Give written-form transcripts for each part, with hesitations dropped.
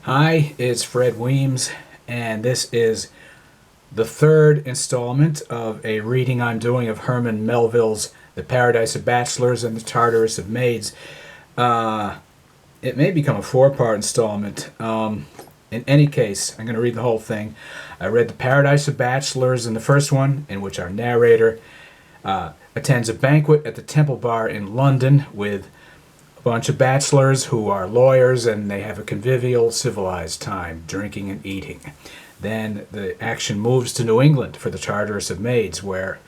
Hi, it's Fred Weems, and this is the third installment of a reading I'm doing of Herman Melville's The Paradise of Bachelors and the Tartarus of Maids. It may become a four-part installment. In any case, I'm going to read the whole thing. I read The Paradise of Bachelors in the first one, in which our narrator attends a banquet at the Temple Bar in London with bunch of bachelors who are lawyers, and they have a convivial, civilized time, drinking and eating. Then the action moves to New England for the Tartarus of Maids, where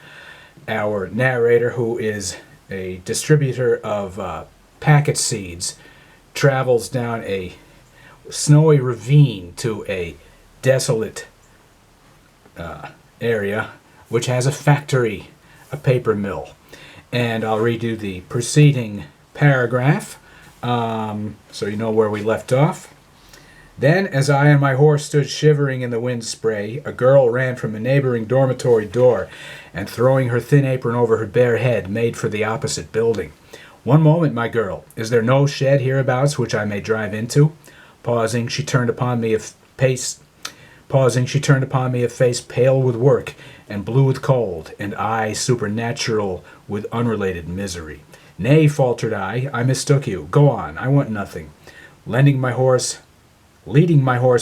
our narrator, who is a distributor of packet seeds, travels down a snowy ravine to a desolate area, which has a factory, a paper mill. And I'll redo the preceding paragraph, so you know where we left off. Then, as I and my horse stood shivering in the wind spray, a girl ran from a neighboring dormitory door, and throwing her thin apron over her bare head, made for the opposite building. "One moment, my girl. Is there no shed hereabouts which I may drive into?" Pausing, she turned upon me a face pale with work, and blue with cold, and eye supernatural with unrelated misery. "Nay," faltered I mistook you. Go on, I want nothing." Leading my horse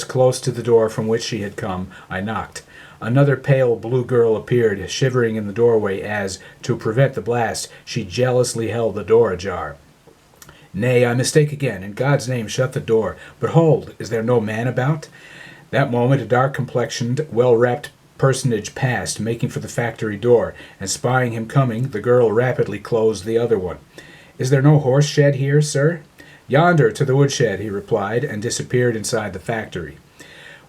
close to the door from which she had come, I knocked. Another pale blue girl appeared, shivering in the doorway as, to prevent the blast, she jealously held the door ajar. "Nay, I mistake again. In God's name, shut the door. But hold, is there no man about?" That moment a dark-complexioned, well-wrapped personage passed, making for the factory door, and spying him coming, the girl rapidly closed the other one. "Is there no horse shed here, sir?" "Yonder, to the woodshed," he replied, and disappeared inside the factory.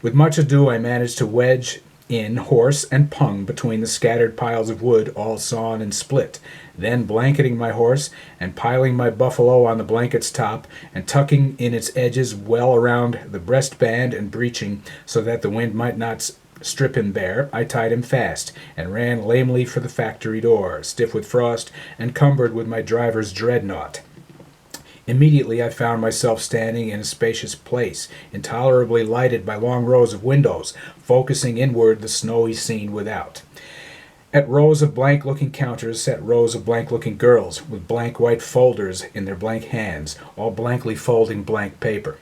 With much ado I managed to wedge in horse and pung between the scattered piles of wood, all sawn and split. Then, blanketing my horse, and piling my buffalo on the blanket's top, and tucking in its edges well around the breastband and breeching, so that the wind might not strip him bare, I tied him fast, and ran lamely for the factory door, stiff with frost, and cumbered with my driver's dreadnought. Immediately I found myself standing in a spacious place, intolerably lighted by long rows of windows, focusing inward the snowy scene without. At rows of blank-looking counters sat rows of blank-looking girls, with blank white folders in their blank hands, all blankly folding blank paper.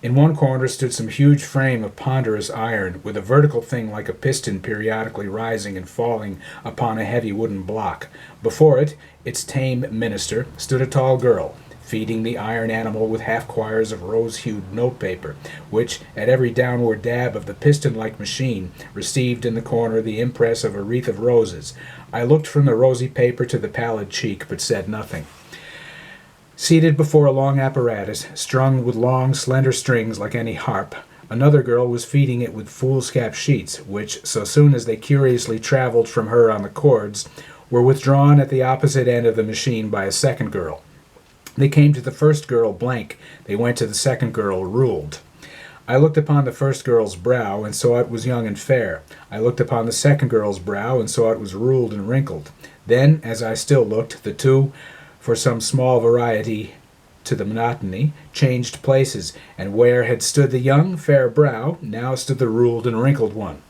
In one corner stood some huge frame of ponderous iron, with a vertical thing like a piston periodically rising and falling upon a heavy wooden block. Before it, its tame minister, stood a tall girl, feeding the iron animal with half-quires of rose-hued notepaper, which, at every downward dab of the piston-like machine, received in the corner the impress of a wreath of roses. I looked from the rosy paper to the pallid cheek, but said nothing. Seated before a long apparatus, strung with long, slender strings like any harp, another girl was feeding it with foolscap sheets, which, so soon as they curiously traveled from her on the cords, were withdrawn at the opposite end of the machine by a second girl. They came to the first girl blank, they went to the second girl ruled. I looked upon the first girl's brow, and saw it was young and fair. I looked upon the second girl's brow, and saw it was ruled and wrinkled. Then, as I still looked, the two, for some small variety to the monotony, changed places, and where had stood the young, fair brow, now stood the ruled and wrinkled one.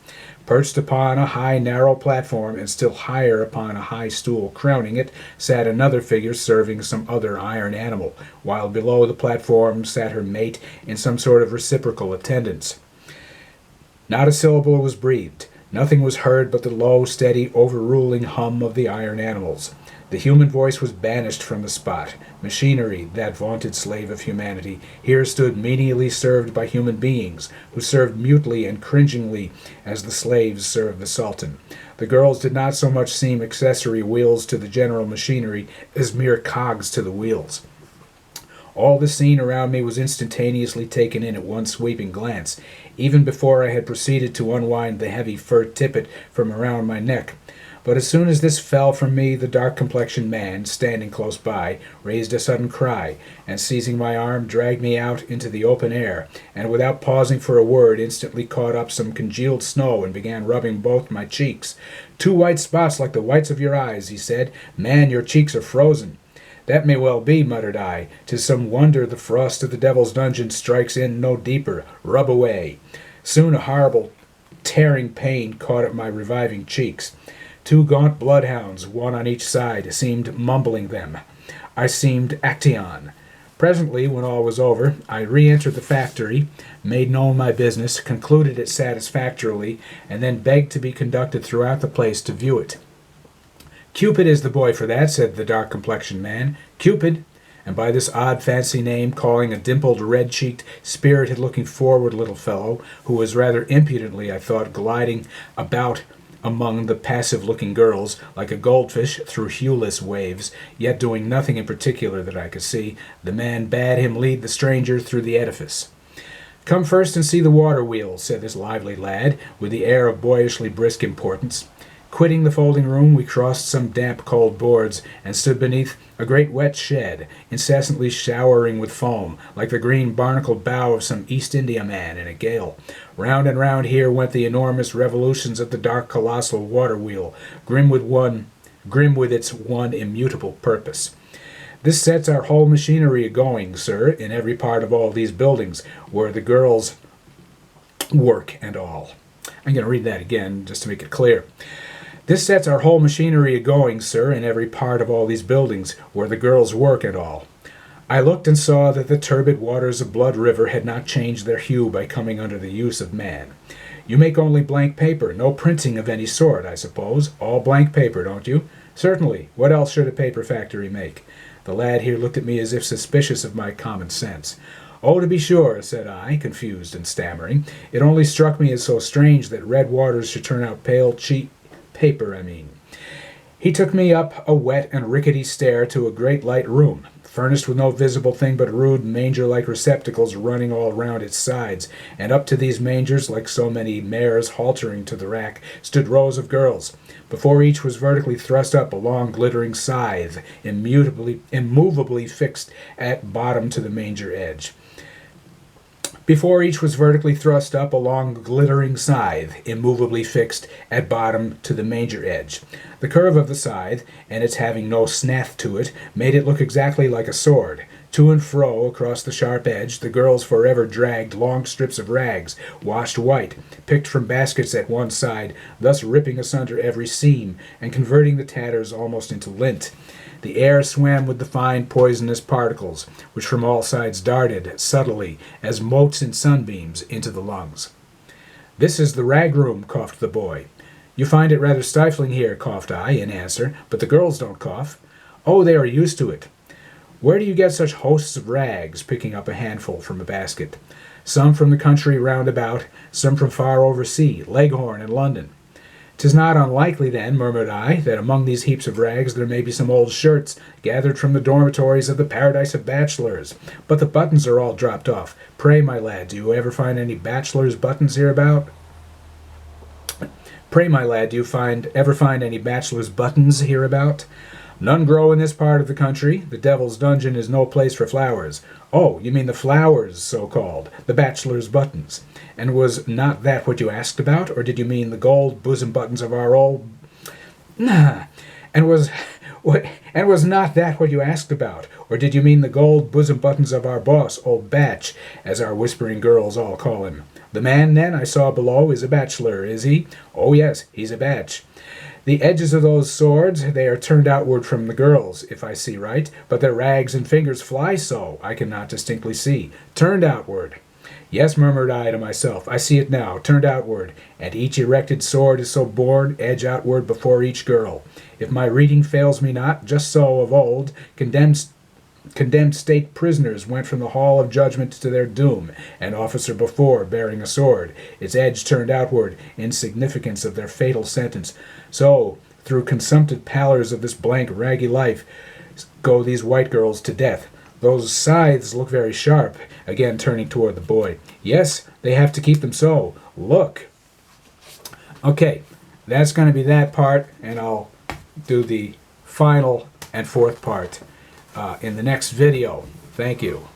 Perched upon a high, narrow platform, and still higher upon a high stool crowning it, sat another figure serving some other iron animal, while below the platform sat her mate in some sort of reciprocal attendance. Not a syllable was breathed. Nothing was heard but the low, steady, overruling hum of the iron animals. The human voice was banished from the spot. Machinery, that vaunted slave of humanity, here stood menially served by human beings, who served mutely and cringingly as the slaves served the Sultan. The girls did not so much seem accessory wheels to the general machinery as mere cogs to the wheels. All the scene around me was instantaneously taken in at one sweeping glance, even before I had proceeded to unwind the heavy fur tippet from around my neck. But as soon as this fell from me, the dark-complexioned man, standing close by, raised a sudden cry, and seizing my arm, dragged me out into the open air, and without pausing for a word, instantly caught up some congealed snow and began rubbing both my cheeks. "Two white spots like the whites of your eyes," he said. "Man, your cheeks are frozen." That may well be, muttered I. 'Tis some wonder the frost of the devil's dungeon strikes in no deeper. Rub away. Soon a horrible tearing pain caught at my reviving cheeks. Two gaunt bloodhounds, one on each side, seemed mumbling them. I seemed Actaeon. Presently, when all was over, I re-entered the factory, made known my business, concluded it satisfactorily, and then begged to be conducted throughout the place to view it. Cupid is the boy for that, said the dark-complexioned man. Cupid, and by this odd fancy name calling a dimpled, red-cheeked, spirited-looking forward little fellow, who was rather impudently, I thought, gliding about among the passive-looking girls, like a goldfish through hueless waves, yet doing nothing in particular that I could see, the man bade him lead the stranger through the edifice. Come first and see the water-wheel, said this lively lad, with the air of boyishly brisk importance. Quitting the folding room, we crossed some damp, cold boards, and stood beneath a great wet shed, incessantly showering with foam, like the green barnacled bow of some East Indiaman in a gale. Round and round here went the enormous revolutions of the dark, colossal water-wheel, grim with its one immutable purpose. This sets our whole machinery a-going, sir, in every part of all these buildings, where the girls work and all. I'm going to read that again, just to make it clear. This sets our whole machinery a-going, sir, in every part of all these buildings, where the girls work and all. I looked and saw that the turbid waters of Blood River had not changed their hue by coming under the use of man. You make only blank paper, no printing of any sort, I suppose. All blank paper, don't you? Certainly. What else should a paper factory make? The lad here looked at me as if suspicious of my common sense. Oh, to be sure, said I, confused and stammering. It only struck me as so strange that red waters should turn out pale, cheap paper, He took me up a wet and rickety stair to a great light room, furnished with no visible thing but rude manger-like receptacles running all round its sides, and up to these mangers, like so many mares haltering to the rack, stood rows of girls. Before each was vertically thrust up a long glittering scythe, immovably fixed at bottom to the manger edge. Before each was vertically thrust up a long glittering scythe, immovably fixed at bottom to the manger edge. The curve of the scythe, and its having no snath to it, made it look exactly like a sword. To and fro across the sharp edge, the girls forever dragged long strips of rags, washed white, picked from baskets at one side, thus ripping asunder every seam, and converting the tatters almost into lint. The air swam with the fine poisonous particles, which from all sides darted, subtly, as motes in sunbeams, into the lungs. This is the rag room, coughed the boy. You find it rather stifling here, coughed I, in answer, but the girls don't cough. Oh, they are used to it. Where do you get such hosts of rags, picking up a handful from a basket? Some from the country round about, some from far over sea, Leghorn and London. 'Tis not unlikely, then, murmured I, that among these heaps of rags there may be some old shirts gathered from the dormitories of the Paradise of Bachelors. But the buttons are all dropped off. Pray, my lad, do you ever find any bachelors' buttons hereabout? Pray, my lad, do you ever find any bachelors' buttons hereabout? None grow in this part of the country. The devil's dungeon is no place for flowers. Oh, you mean the flowers, so-called, the bachelors' buttons. And was not that what you asked about, or did you mean the gold bosom buttons of our old... Nah, and was not that what you asked about, or did you mean the gold bosom buttons of our boss, old Batch, as our whispering girls all call him? The man, then, I saw below is a bachelor, is he? Oh, yes, he's a Batch. The edges of those swords, they are turned outward from the girls, if I see right, but their rags and fingers fly so, I cannot distinctly see. Turned outward. Yes, murmured I to myself, I see it now, turned outward, and each erected sword is so borne, edge outward before each girl. If my reading fails me not, just so of old, condemned state prisoners went from the hall of judgment to their doom, an officer before bearing a sword, its edge turned outward, in significance of their fatal sentence. So, through consumptive pallors of this blank, raggy life, go these white girls to death. Those scythes look very sharp, again turning toward the boy. Yes, they have to keep them so. Look. Okay, that's going to be that part, and I'll do the final and fourth part in the next video. Thank you.